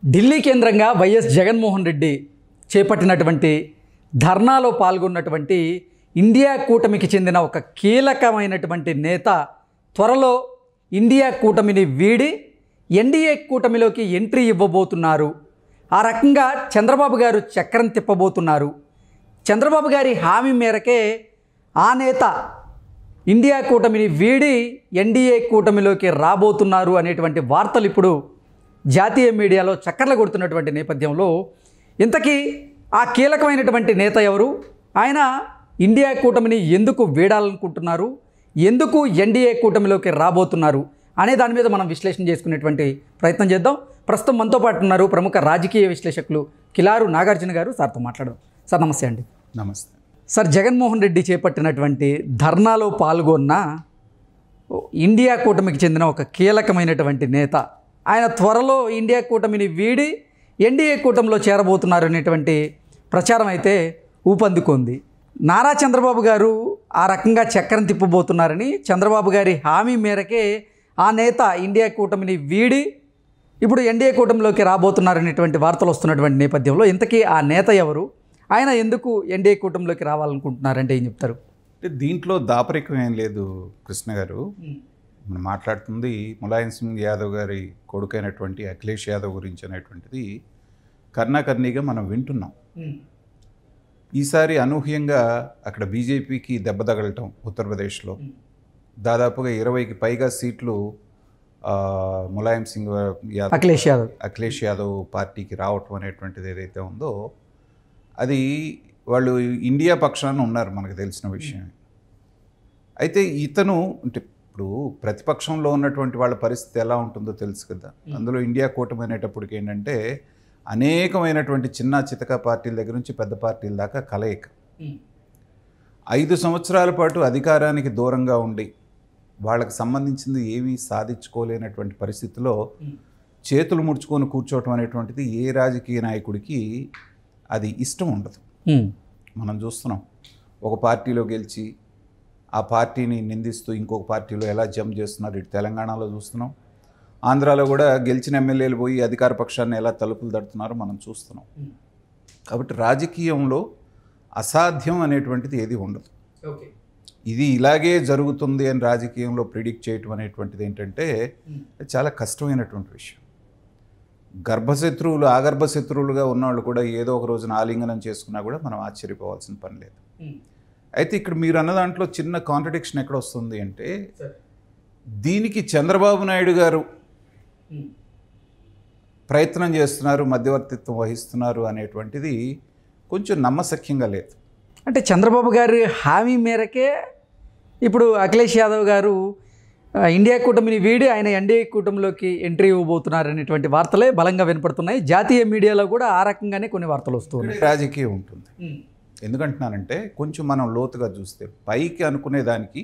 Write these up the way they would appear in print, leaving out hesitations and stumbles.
ఢిల్లీ కేంద్రంగా వైఎస్ జగన్మోహన్ రెడ్డి చేపట్టినటువంటి ధర్నాలో పాల్గొన్నటువంటి ఇండియా కూటమికి చెందిన ఒక కీలకమైనటువంటి నేత త్వరలో ఇండియా కూటమిని వీడి ఎన్డీఏ కూటమిలోకి ఎంట్రీ ఇవ్వబోతున్నారు. ఆ రకంగా చంద్రబాబు గారు చక్రం తిప్పబోతున్నారు. చంద్రబాబు గారి హామీ మేరకే ఆ నేత ఇండియా కూటమిని వీడి ఎన్డీఏ కూటమిలోకి రాబోతున్నారు అనేటువంటి వార్తలు ఇప్పుడు జాతీయ మీడియాలో చక్కర్లు కొడుతున్నటువంటి నేపథ్యంలో ఇంతకీ ఆ కీలకమైనటువంటి నేత ఎవరు, ఆయన ఇండియా కూటమిని ఎందుకు వీడాలనుకుంటున్నారు, ఎందుకు ఎన్డీఏ కూటమిలోకి రాబోతున్నారు అనే దాని మీద మనం విశ్లేషణ చేసుకునేటువంటి ప్రయత్నం చేద్దాం. ప్రస్తుతం మనతో పాటు ఉన్నారు ప్రముఖ రాజకీయ విశ్లేషకులు కిలారు నాగార్జున గారు. సార్తో మాట్లాడదాం. సార్ నమస్తే అండి. నమస్తే సార్, జగన్మోహన్ రెడ్డి చేపట్టినటువంటి ధర్నాలో పాల్గొన్న ఇండియా కూటమికి చెందిన ఒక కీలకమైనటువంటి నేత, ఆయన త్వరలో ఇండియా కూటమిని వీడి ఎన్డీఏ కూటమిలో చేరబోతున్నారు అనేటువంటి ప్రచారం అయితే ఊపందుకుంది. నారా చంద్రబాబు గారు ఆ రకంగా చక్రం తిప్పబోతున్నారని, చంద్రబాబు గారి హామీ మేరకే ఆ నేత ఇండియా కూటమిని వీడి ఇప్పుడు ఎన్డీఏ కూటమిలోకి రాబోతున్నారనేటువంటి వార్తలు వస్తున్నటువంటి నేపథ్యంలో ఇంతకీ ఆ నేత ఎవరు, ఆయన ఎందుకు ఎన్డీఏ కూటమిలోకి రావాలనుకుంటున్నారంటే ఏం చెప్తారు? దీంట్లో దాపరికం ఏం లేదు కృష్ణ గారు. మనం మాట్లాడుతుంది ములాయం సింగ్ యాదవ్ గారి కొడుకైనటువంటి అఖిలేష్ యాదవ్ గురించి అనేటువంటిది కర్ణాకర్ణిగా మనం వింటున్నాం. ఈసారి అనూహ్యంగా అక్కడ బీజేపీకి దెబ్బ తగలటం, ఉత్తరప్రదేశ్లో దాదాపుగా 20కి పైగా సీట్లు ములాయం సింగ్ యాదవ్ అఖిలేష్ యాదవ్ పార్టీకి రావటం అనేటువంటిది ఏదైతే ఉందో అది వాళ్ళు ఇండియా పక్షాన ఉన్నారు, మనకు తెలిసిన విషయం. అయితే ఇతను అంటే ఇప్పుడు ప్రతిపక్షంలో ఉన్నటువంటి వాళ్ళ పరిస్థితి ఎలా ఉంటుందో తెలుసు కదా. అందులో ఇండియా కూటమి అనేటప్పటికి ఏంటంటే అనేకమైనటువంటి చిన్న చితక పార్టీల దగ్గర నుంచి పెద్ద పార్టీల దాకా కలయిక. 5 సంవత్సరాల పాటు అధికారానికి దూరంగా ఉండి వాళ్ళకి సంబంధించింది ఏమీ సాధించుకోలేనటువంటి పరిస్థితిలో చేతులు ముడుచుకొని కూర్చోవటం అనేటువంటిది ఏ రాజకీయ నాయకుడికి అది ఇష్టం ఉండదు. మనం చూస్తున్నాం, ఒక పార్టీలో గెలిచి ఆ పార్టీని నిందిస్తూ ఇంకొక పార్టీలో ఎలా జంప్ చేస్తున్నారు. ఇటు తెలంగాణలో చూస్తున్నాం, ఆంధ్రాలో కూడా గెలిచిన ఎమ్మెల్యేలు పోయి అధికార పక్షాన్ని ఎలా తలుపులు తడుతున్నారో మనం చూస్తున్నాం. కాబట్టి రాజకీయంలో అసాధ్యం అనేటువంటిది ఏది ఉండదు. ఇది ఇలాగే జరుగుతుంది అని రాజకీయంలో ప్రిడిక్ట్ చేయటం అనేటువంటిది ఏంటంటే చాలా కష్టమైనటువంటి విషయం. గర్భశత్రువులు ఆగర్భశత్రువులుగా ఉన్నవాళ్ళు కూడా ఏదో ఒక రోజున ఆలింగనం చేసుకున్నా కూడా మనం ఆశ్చర్యపోవాల్సిన పని లేదు. అయితే ఇక్కడ మీరు అన్న దాంట్లో చిన్న కాంట్రడిక్షన్ ఎక్కడ వస్తుంది అంటే, దీనికి చంద్రబాబు నాయుడు గారు ప్రయత్నం చేస్తున్నారు, మధ్యవర్తిత్వం వహిస్తున్నారు అనేటువంటిది కొంచెం నమ్మశక్యంగా లేదు. అంటే చంద్రబాబు గారి హామీ మేరకే ఇప్పుడు అఖిలేష్ యాదవ్ గారు ఇండియా కూటమిని వీడి ఆయన ఎన్డీఏ కూటమిలోకి ఎంట్రీ ఇవ్వబోతున్నారు అనేటువంటి వార్తలే బలంగా వినపడుతున్నాయి. జాతీయ మీడియాలో కూడా ఆ రకంగానే కొన్ని వార్తలు వస్తున్నాయి. రాజకీయం ఉంటుంది. ఎందుకంటున్నానంటే కొంచెం మనం లోతుగా చూస్తే పైకి అనుకునే దానికి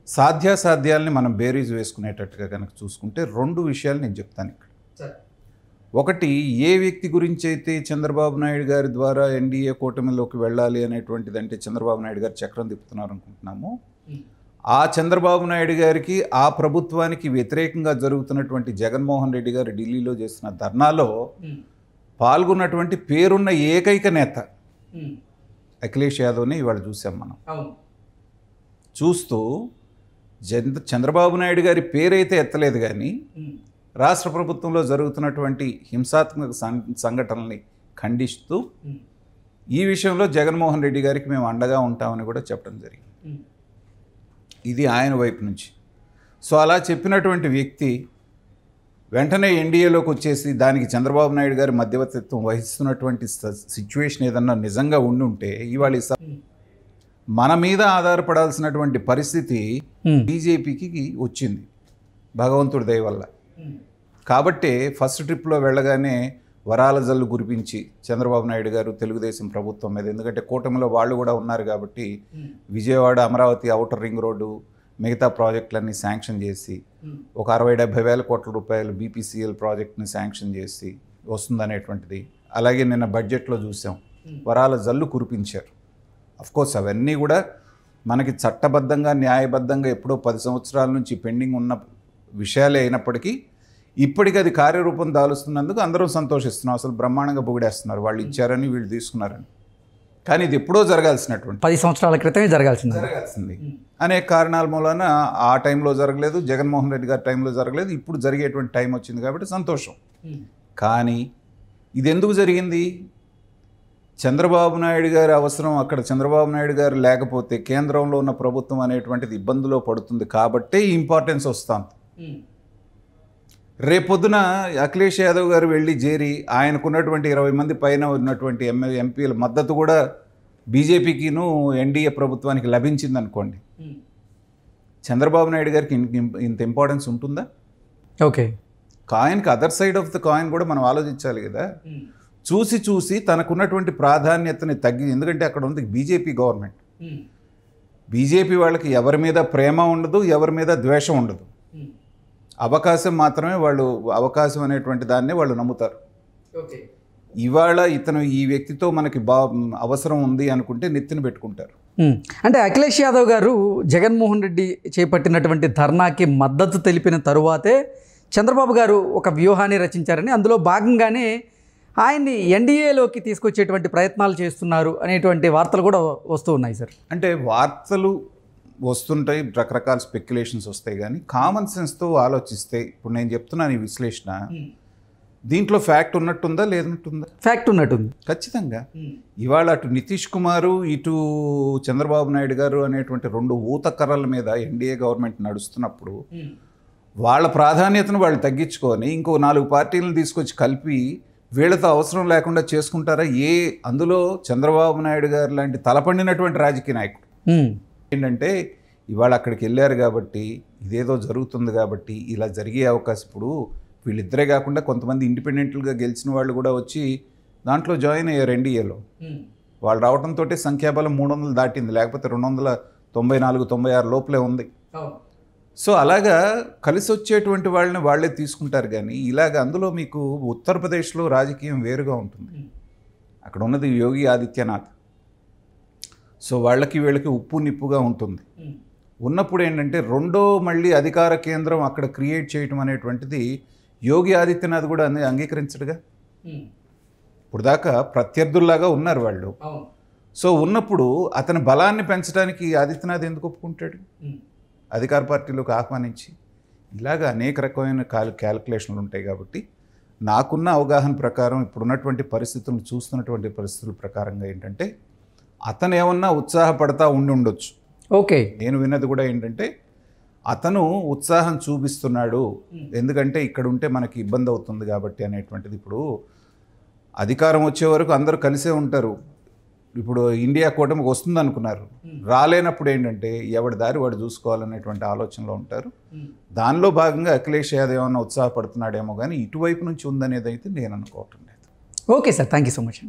సాధ్యాసాధ్యాలని మనం బేరీజ్ వేసుకునేటట్టుగా కనుక చూసుకుంటే 2 విషయాలు నేను చెప్తాను ఇక్కడ. ఒకటి, ఏ వ్యక్తి గురించి అయితే చంద్రబాబు నాయుడు గారి ద్వారా ఎన్డీఏ కూటమిలోకి వెళ్ళాలి అనేటువంటిది, అంటే చంద్రబాబు నాయుడు గారు చక్రం తిప్పుతున్నారు అనుకుంటున్నాము, ఆ చంద్రబాబు నాయుడు గారికి ఆ ప్రభుత్వానికి వ్యతిరేకంగా జరుగుతున్నటువంటి జగన్మోహన్ రెడ్డి గారు ఢిల్లీలో చేసిన ధర్నాలో పాల్గొన్నటువంటి పేరున్న ఏకైక నేత అఖిలేష్ యాదవ్ని ఇవాళ చూసాం మనం. చూస్తూ చంద్రబాబు నాయుడు గారి పేరైతే ఎత్తలేదు, కానీ రాష్ట్ర ప్రభుత్వంలో జరుగుతున్నటువంటి హింసాత్మక సంఘటనల్ని ఖండిస్తూ ఈ విషయంలో జగన్మోహన్ రెడ్డి గారికి మేము అండగా ఉంటామని కూడా చెప్పడం జరిగింది. ఇది ఆయన వైపు నుంచి. సో అలా చెప్పినటువంటి వ్యక్తి వెంటనే ఎన్డీఏలోకి వచ్చేసి దానికి చంద్రబాబు నాయుడు గారి మధ్యవర్తిత్వం వహిస్తున్నటువంటి సిచ్యువేషన్ ఏదన్నా నిజంగా ఉండుంటే ఇవాళ మన మీద ఆధారపడాల్సినటువంటి పరిస్థితి బీజేపీకి వచ్చింది భగవంతుడి దయ వల్ల. కాబట్టే ఫస్ట్ ట్రిప్లో వెళ్ళగానే వరాల జల్లు కురిపించి చంద్రబాబు నాయుడు గారు తెలుగుదేశం ప్రభుత్వం మీద, ఎందుకంటే కూటమిలో వాళ్ళు కూడా ఉన్నారు కాబట్టి Vijayawada Amaravati outer ring road మిగతా ప్రాజెక్టులన్నీ శాంక్షన్ చేసి ఒక 60-70 వేల కోట్ల రూపాయలు బీపీసీఎల్ ప్రాజెక్ట్ని శాంక్షన్ చేసి వస్తుందనేటువంటిది. అలాగే నిన్న బడ్జెట్లో చూసాం, వరాల జల్లు కురిపించారు. అఫ్కోర్స్ అవన్నీ కూడా మనకి చట్టబద్ధంగా న్యాయబద్ధంగా ఎప్పుడో 10 సంవత్సరాల నుంచి పెండింగ్ ఉన్న విషయాలే అయినప్పటికీ ఇప్పటికి అది కార్యరూపం దాలుస్తున్నందుకు అందరూ సంతోషిస్తున్నాం. అసలు బ్రహ్మాండంగా పొగిడేస్తున్నారు, వాళ్ళు ఇచ్చారని వీళ్ళు తీసుకున్నారని. కానీ ఇది ఎప్పుడో జరగాల్సినటువంటి 10 సంవత్సరాల క్రితమే జరగాల్సింది. అనేక కారణాల మూలన ఆ టైంలో జరగలేదు, జగన్మోహన్ రెడ్డి గారి టైంలో జరగలేదు, ఇప్పుడు జరిగేటువంటి టైం వచ్చింది కాబట్టి సంతోషం. కానీ ఇది ఎందుకు జరిగింది? చంద్రబాబు నాయుడు గారి అవసరం, అక్కడ చంద్రబాబు నాయుడు గారు లేకపోతే కేంద్రంలో ఉన్న ప్రభుత్వం అనేటువంటిది ఇబ్బందిలో పడుతుంది కాబట్టే ఈ ఇంపార్టెన్స్ వస్తుంది. రేపొద్దున అఖిలేష్ యాదవ్ గారు వెళ్ళి చేరి ఆయనకున్నటువంటి 20 మంది పైన ఉన్నటువంటి ఎంపీల మద్దతు కూడా బీజేపీకిను ఎన్డీఏ ప్రభుత్వానికి లభించింది అనుకోండి, చంద్రబాబు నాయుడు గారికి ఇంత ఇంపార్టెన్స్ ఉంటుందా? ఓకే, కాయిన్కి other side of the coin కూడా మనం ఆలోచించాలి కదా. చూసి చూసి తనకున్నటువంటి ప్రాధాన్యతని తగ్గి, ఎందుకంటే అక్కడ ఉంది బీజేపీ గవర్నమెంట్. బీజేపీ వాళ్ళకి ఎవరి మీద ప్రేమ ఉండదు, ఎవరి మీద ద్వేషం ఉండదు. అవకాశం మాత్రమే వాళ్ళు, అవకాశం అనేటువంటి దాన్నే వాళ్ళు నమ్ముతారు. ఇవాళ ఇతను ఈ వ్యక్తితో మనకి అవసరం ఉంది అనుకుంటే నెత్తిన పెట్టుకుంటారు. అంటే అఖిలేష్ యాదవ్ గారు జగన్మోహన్ రెడ్డి చేపట్టినటువంటి ధర్నాకి మద్దతు తెలిపిన తరువాతే చంద్రబాబు గారు ఒక వ్యూహాన్ని రచించారని, అందులో భాగంగానే ఆయన్ని ఎన్డీఏలోకి తీసుకొచ్చేటువంటి ప్రయత్నాలు చేస్తున్నారు అనేటువంటి వార్తలు కూడా వస్తూ ఉన్నాయి సార్. అంటే వార్తలు వస్తుంటాయి, రకరకాల స్పెక్యులేషన్స్ వస్తాయి, కానీ కామన్ సెన్స్తో ఆలోచిస్తే ఇప్పుడు నేను చెప్తున్నాను ఈ విశ్లేషణ, దీంట్లో ఫ్యాక్ట్ ఉన్నట్టుందా లేదంటుందా? ఫ్యాక్ట్ ఉన్నట్టుంది ఖచ్చితంగా. ఇవాళ అటు నితీష్ కుమారు, ఇటు చంద్రబాబు నాయుడు గారు అనేటువంటి రెండు ఊతకర్రల మీద ఎన్డీఏ గవర్నమెంట్ నడుస్తున్నప్పుడు వాళ్ళ ప్రాధాన్యతను వాళ్ళు తగ్గించుకొని ఇంకో 4 పార్టీలను తీసుకొచ్చి కలిపి వీళ్ళతో అవసరం లేకుండా చేసుకుంటారా? అందులో చంద్రబాబు నాయుడు గారు లాంటి తలపండినటువంటి రాజకీయ నాయకుడు ఏంటంటే ఇవాళ అక్కడికి వెళ్ళారు కాబట్టి, ఇదేదో జరుగుతుంది కాబట్టి ఇలా జరిగే అవకాశం, ఇప్పుడు వీళ్ళిద్దరే కాకుండా కొంతమంది ఇండిపెండెంట్లుగా గెలిచిన వాళ్ళు కూడా వచ్చి దాంట్లో జాయిన్ అయ్యారు ఎన్డీఏలో. వాళ్ళు రావడంతో సంఖ్యాబలం 300 దాటింది, లేకపోతే 294, 96 లోపలే ఉంది. సో అలాగా కలిసి వచ్చేటువంటి వాళ్ళని వాళ్ళే తీసుకుంటారు. కానీ ఇలాగ అందులో మీకు ఉత్తరప్రదేశ్లో రాజకీయం వేరుగా ఉంటుంది. అక్కడ ఉన్నది యోగి ఆదిత్యనాథ్. సో వాళ్ళకి వీళ్ళకి ఉప్పు నిప్పుగా ఉంటుంది. ఉన్నప్పుడు ఏంటంటే రెండో మళ్ళీ అధికార కేంద్రం అక్కడ క్రియేట్ చేయటం అనేటువంటిది యోగి ఆదిత్యనాథ్ కూడా అంగీకరించడుగా. ఇప్పుడు దాకా ప్రత్యర్థుల్లాగా ఉన్నారు వాళ్ళు. సో ఉన్నప్పుడు అతని బలాన్ని పెంచడానికి ఆదిత్యనాథ్ ఎందుకు ఒప్పుకుంటాడు? అధికార పార్టీలోకి ఆహ్వానించి ఇలాగ అనేక రకమైన క్యాలిక్యులేషన్లు ఉంటాయి. కాబట్టి నాకున్న అవగాహన ప్రకారం ఇప్పుడున్నటువంటి పరిస్థితులను చూస్తున్నటువంటి పరిస్థితుల ప్రకారంగా ఏంటంటే అతను ఏమన్నా ఉత్సాహపడతా ఉండొచ్చు. ఓకే, నేను విన్నది కూడా ఏంటంటే అతను ఉత్సాహం చూపిస్తున్నాడు, ఎందుకంటే ఇక్కడ ఉంటే మనకి ఇబ్బంది అవుతుంది కాబట్టి అనేటువంటిది. ఇప్పుడు అధికారం వచ్చే వరకు అందరూ కలిసే ఉంటారు. ఇప్పుడు ఇండియా కూటమికి వస్తుంది అనుకున్నారు, రాలేనప్పుడు ఏంటంటే ఎవరి దారి వాడు చూసుకోవాలనేటువంటి ఆలోచనలో ఉంటారు. దానిలో భాగంగా అఖిలేష్ యాదవ్ ఏమన్నా ఉత్సాహపడుతున్నాడేమో కానీ ఇటువైపు నుంచి ఉందనేది అయితే నేను అనుకోవటం లేదు. Okay sir, thank you so much.